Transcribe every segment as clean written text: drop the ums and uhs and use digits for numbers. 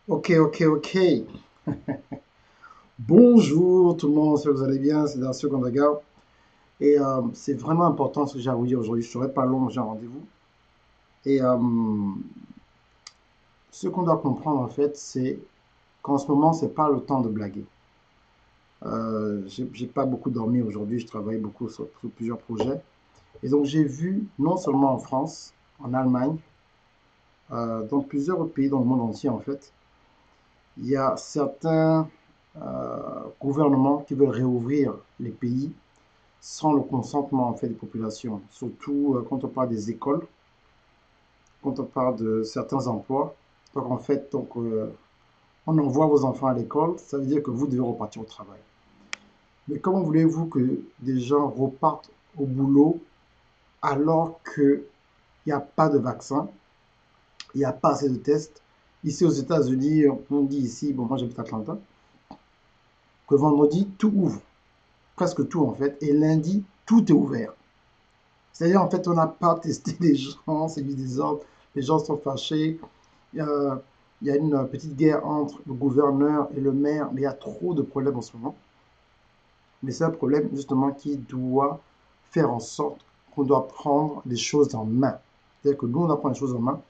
Ok, ok, ok. Bonjour tout le monde, j'espère que vous allez bien, c'est Darcy Gondaga. Et c'est vraiment important ce que j'ai à vous dire aujourd'hui. Je ne serai pas long, j'ai un rendez-vous. Et ce qu'on doit comprendre en fait, c'est qu'en ce moment, c'est pas le temps de blaguer. J'ai pas beaucoup dormi aujourd'hui, je travaille beaucoup sur plusieurs projets. Et donc j'ai vu, non seulement en France, en Allemagne, dans plusieurs autres pays dans le monde entier en fait, il y a certains gouvernements qui veulent réouvrir les pays sans le consentement en fait des populations, surtout quand on parle des écoles, quand on parle de certains emplois. Donc en fait, on envoie vos enfants à l'école, ça veut dire que vous devez repartir au travail. Mais comment voulez-vous que des gens repartent au boulot alors qu'il n'y a pas de vaccin, il n'y a pas assez de tests? Ici aux États-Unis, on dit ici, bon moi j'habite à Atlanta, que vendredi tout ouvre, presque tout en fait, et lundi tout est ouvert. C'est-à-dire, en fait, on n'a pas testé les gens, c'est du désordre, les gens sont fâchés. Euh, il y a une petite guerre entre le gouverneur et le maire, mais il y a trop de problèmes en ce moment. Mais c'est un problème justement qui doit faire en sorte qu'on doit prendre les choses en main. C'est-à-dire que nous, on doit prendre les choses en main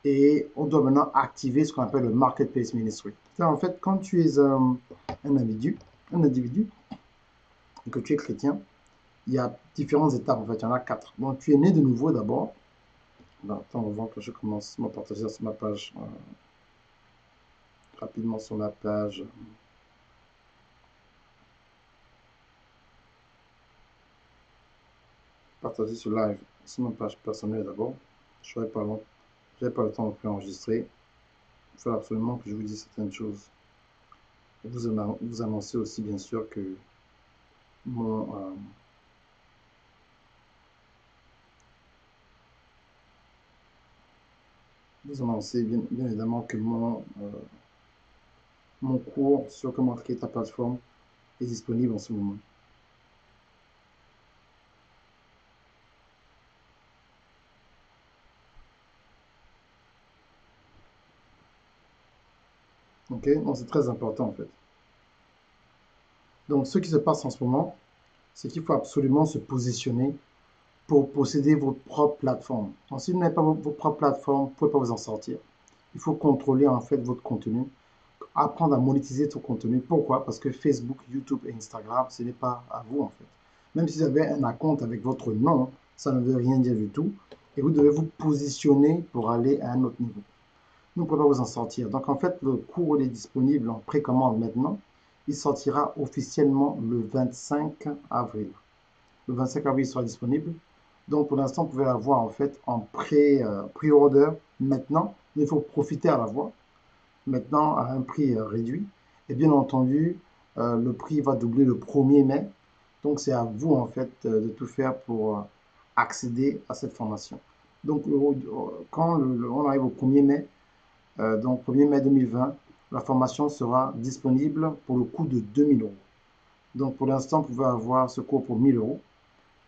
et on doit maintenant activer ce qu'on appelle le Marketplace Ministry. C'est-à-dire, en fait, quand tu es un individu et que tu es chrétien, il y a différentes étapes, en fait, il y en a quatre. Donc, tu es né de nouveau d'abord. Ben, attends, avant que je commence à partager sur ma page, rapidement sur la page, partager sur live, sur ma page personnelle d'abord. Je serai pas long, j'avais pas le temps de préenregistrer. Il faut absolument que je vous dise certaines choses. Et vous annoncer aussi, bien sûr, que mon, vous annoncer bien évidemment que mon cours sur comment créer ta plateforme est disponible en ce moment. Ok, donc c'est très important en fait. Donc ce qui se passe en ce moment, c'est qu'il faut absolument se positionner pour posséder votre propre plateforme. Donc, si vous n'avez pas votre propre plateforme, vous ne pouvez pas vous en sortir. Il faut contrôler en fait votre contenu, apprendre à monétiser ton contenu. Pourquoi? Parce que Facebook, YouTube et Instagram, ce n'est pas à vous en fait. Même si vous avez un compte avec votre nom, ça ne veut rien dire du tout. Et vous devez vous positionner pour aller à un autre niveau. Nous ne pouvons pas vous en sortir. Donc en fait, le cours il est disponible en précommande maintenant. Il sortira officiellement le 25 avril. Le 25 avril, il sera disponible. Donc pour l'instant, vous pouvez l'avoir en fait en pré-order maintenant. Il faut profiter à l'avoir maintenant à un prix réduit. Et bien entendu, le prix va doubler le 1er mai. Donc c'est à vous en fait de tout faire pour accéder à cette formation. Donc quand on arrive au 1er mai, donc 1er mai 2020, la formation sera disponible pour le coût de 2000 euros. Donc pour l'instant, vous pouvez avoir ce cours pour 1000 euros.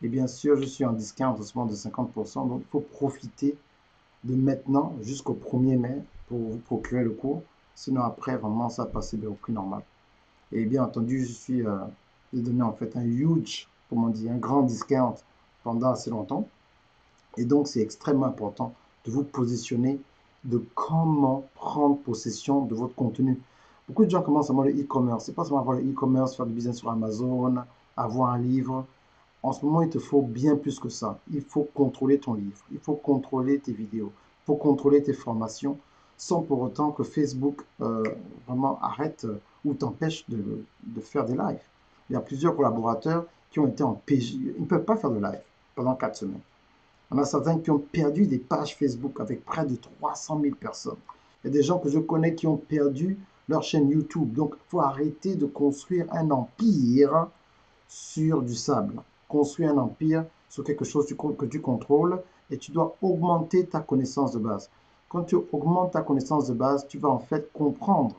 Et bien sûr, je suis en discount en ce moment de 50%. Donc il faut profiter de maintenant jusqu'au 1er mai pour vous procurer le cours. Sinon, après, vraiment, ça va passer au prix normal. Et bien entendu, j'ai donné en fait un huge, comme on dit, un grand discount pendant assez longtemps. Et donc, c'est extrêmement important de vous positionner, de comment prendre possession de votre contenu. Beaucoup de gens commencent à voir le e-commerce. C'est pas seulement avoir le e-commerce, faire du business sur Amazon, avoir un livre. En ce moment, il te faut bien plus que ça. Il faut contrôler ton livre, il faut contrôler tes vidéos, il faut contrôler tes formations, sans pour autant que Facebook vraiment arrête ou t'empêche de faire des lives. Il y a plusieurs collaborateurs qui ont été en PJ. Ils ne peuvent pas faire de live pendant 4 semaines. On a certains qui ont perdu des pages Facebook avec près de 300 000 personnes. Il y a des gens que je connais qui ont perdu leur chaîne YouTube. Donc, il faut arrêter de construire un empire sur du sable. Construire un empire sur quelque chose que tu contrôles et tu dois augmenter ta connaissance de base. Quand tu augmentes ta connaissance de base, tu vas en fait comprendre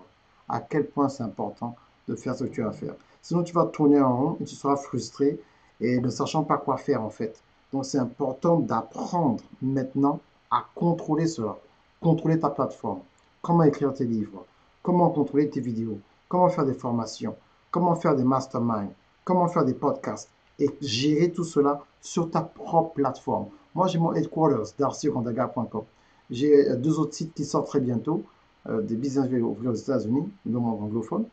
à quel point c'est important de faire ce que tu as à faire. Sinon, tu vas tourner en rond et tu seras frustré et ne sachant pas quoi faire en fait. Donc, c'est important d'apprendre maintenant à contrôler cela, contrôler ta plateforme, comment écrire tes livres, comment contrôler tes vidéos, comment faire des formations, comment faire des masterminds, comment faire des podcasts et gérer tout cela sur ta propre plateforme. Moi, j'ai mon headquarters, darcyrondaga.com. J'ai deux autres sites qui sortent très bientôt, des business aux États-Unis, dans le monde anglophone.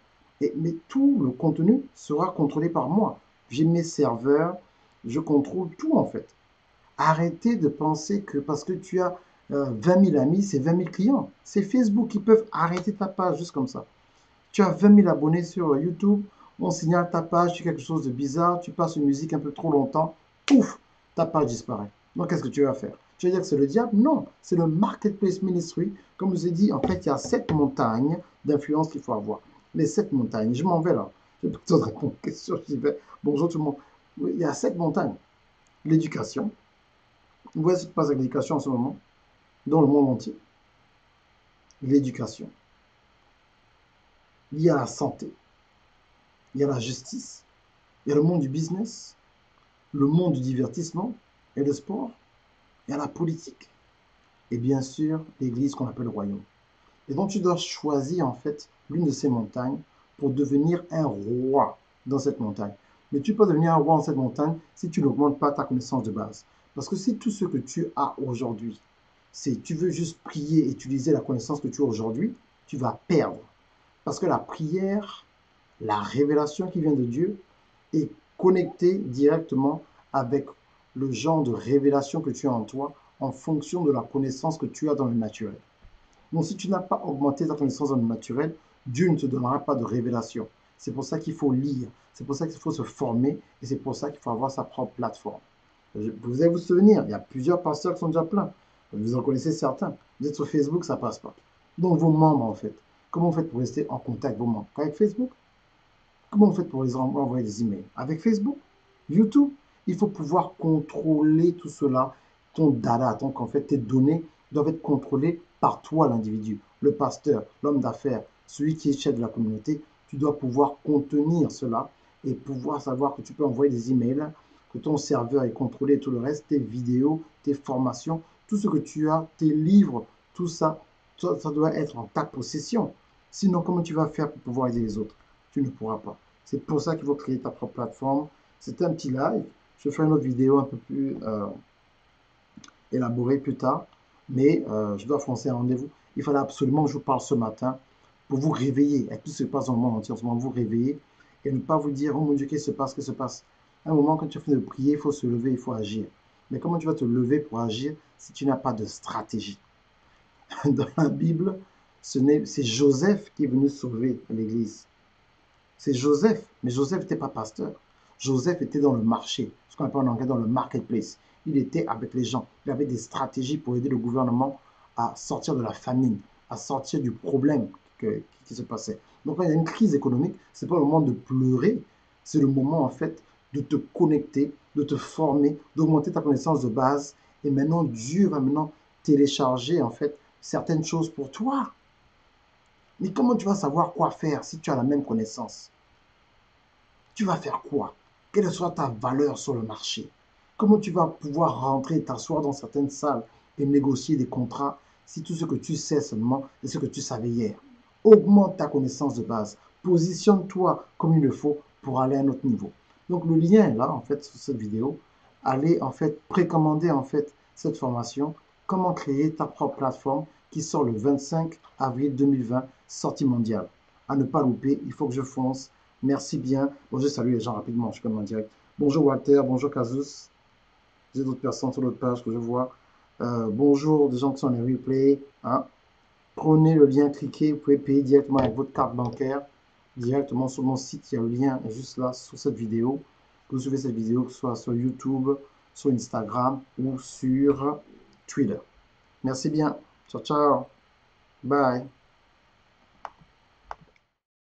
Mais tout le contenu sera contrôlé par moi. J'ai mes serveurs, je contrôle tout en fait. Arrêtez de penser que parce que tu as 20 000 amis, c'est 20 000 clients. C'est Facebook qui peuvent arrêter ta page juste comme ça. Tu as 20 000 abonnés sur YouTube, on signale ta page, tu fais quelque chose de bizarre, tu passes une musique un peu trop longtemps, pouf, ta page disparaît. Donc qu'est-ce que tu vas faire? Tu vas dire que c'est le diable? Non, c'est le Marketplace Ministry. Comme je vous ai dit, en fait, il y a 7 montagnes d'influence qu'il faut avoir. Les 7 montagnes. Je m'en vais là. Je vais te répondre aux questions. Je dis, bonjour tout le monde. Oui, il y a 7 montagnes. L'éducation. Où est-ce qui se passe avec l'éducation en ce moment? Dans le monde entier. L'éducation. Il y a la santé. Il y a la justice. Il y a le monde du business, le monde du divertissement et le sport. Il y a la politique. Et bien sûr, l'église qu'on appelle le royaume. Et donc, tu dois choisir en fait l'une de ces montagnes pour devenir un roi dans cette montagne. Mais tu peux devenir un roi dans cette montagne si tu n'augmentes pas ta connaissance de base. Parce que si tout ce que tu as aujourd'hui, c'est tu veux juste prier et utiliser la connaissance que tu as aujourd'hui, tu vas perdre. Parce que la prière, la révélation qui vient de Dieu est connectée directement avec le genre de révélation que tu as en toi en fonction de la connaissance que tu as dans le naturel. Donc, si tu n'as pas augmenté ta connaissance dans le naturel, Dieu ne te donnera pas de révélation. C'est pour ça qu'il faut lire, c'est pour ça qu'il faut se former et c'est pour ça qu'il faut avoir sa propre plateforme. Vous allez vous souvenir, il y a plusieurs pasteurs qui sont déjà pleins. Vous en connaissez certains. Vous êtes sur Facebook, ça ne passe pas. Donc, vos membres, en fait, comment vous faites pour rester en contact avec vos membres? Avec Facebook? Comment vous faites pour les envoyer des emails? Avec Facebook? YouTube? Il faut pouvoir contrôler tout cela, ton data. Donc, en fait, tes données doivent être contrôlées par toi, l'individu, le pasteur, l'homme d'affaires, celui qui est chef de la communauté. Tu dois pouvoir contenir cela et pouvoir savoir que tu peux envoyer des emails, que ton serveur est contrôlé et tout le reste, tes vidéos, tes formations, tout ce que tu as, tes livres, tout ça, ça doit être en ta possession. Sinon, comment tu vas faire pour pouvoir aider les autres? Tu ne pourras pas. C'est pour ça qu'il faut créer ta propre plateforme. C'est un petit live. Je ferai une autre vidéo un peu plus élaborée plus tard. Mais je dois foncer un rendez-vous. Il fallait absolument que je vous parle ce matin pour vous réveiller. Avec tout ce qui se passe dans le monde entier en ce moment, vous réveiller et ne pas vous dire, oh mon Dieu, qu'est-ce qui se passe, qu'est-ce qui se passe. À un moment, quand tu as fini de prier, il faut se lever, il faut agir. Mais comment tu vas te lever pour agir si tu n'as pas de stratégie? Dans la Bible, c'est Joseph qui est venu sauver l'Église. C'est Joseph, mais Joseph n'était pas pasteur. Joseph était dans le marché, ce qu'on appelle en anglais dans le marketplace. Il était avec les gens. Il avait des stratégies pour aider le gouvernement à sortir de la famine, à sortir du problème qui se passait. Donc quand il y a une crise économique, ce n'est pas le moment de pleurer, c'est le moment en fait de te connecter, de te former, d'augmenter ta connaissance de base. Et maintenant, Dieu va maintenant télécharger en fait certaines choses pour toi. Mais comment tu vas savoir quoi faire si tu as la même connaissance? Tu vas faire quoi? Quelle sera ta valeur sur le marché? Comment tu vas pouvoir rentrer et t'asseoir dans certaines salles et négocier des contrats si tout ce que tu sais seulement est ce que tu savais hier? Augmente ta connaissance de base. Positionne-toi comme il le faut pour aller à un autre niveau. Donc le lien est là, en fait, sur cette vidéo. Allez, en fait, précommander, en fait, cette formation. Comment créer ta propre plateforme qui sort le 25 avril 2020, sortie mondiale. À ne pas louper, il faut que je fonce. Merci bien. Bon, je salue les gens rapidement, je suis comme en direct. Bonjour Walter, bonjour Kazus. J'ai d'autres personnes sur l'autre page que je vois. Bonjour des gens qui sont en replay. Hein. Prenez le lien, cliquez, vous pouvez payer directement avec votre carte bancaire. Directement sur mon site, il y a le lien juste là, sur cette vidéo. Vous suivez cette vidéo, que ce soit sur YouTube, sur Instagram ou sur Twitter. Merci bien. Ciao, ciao. Bye.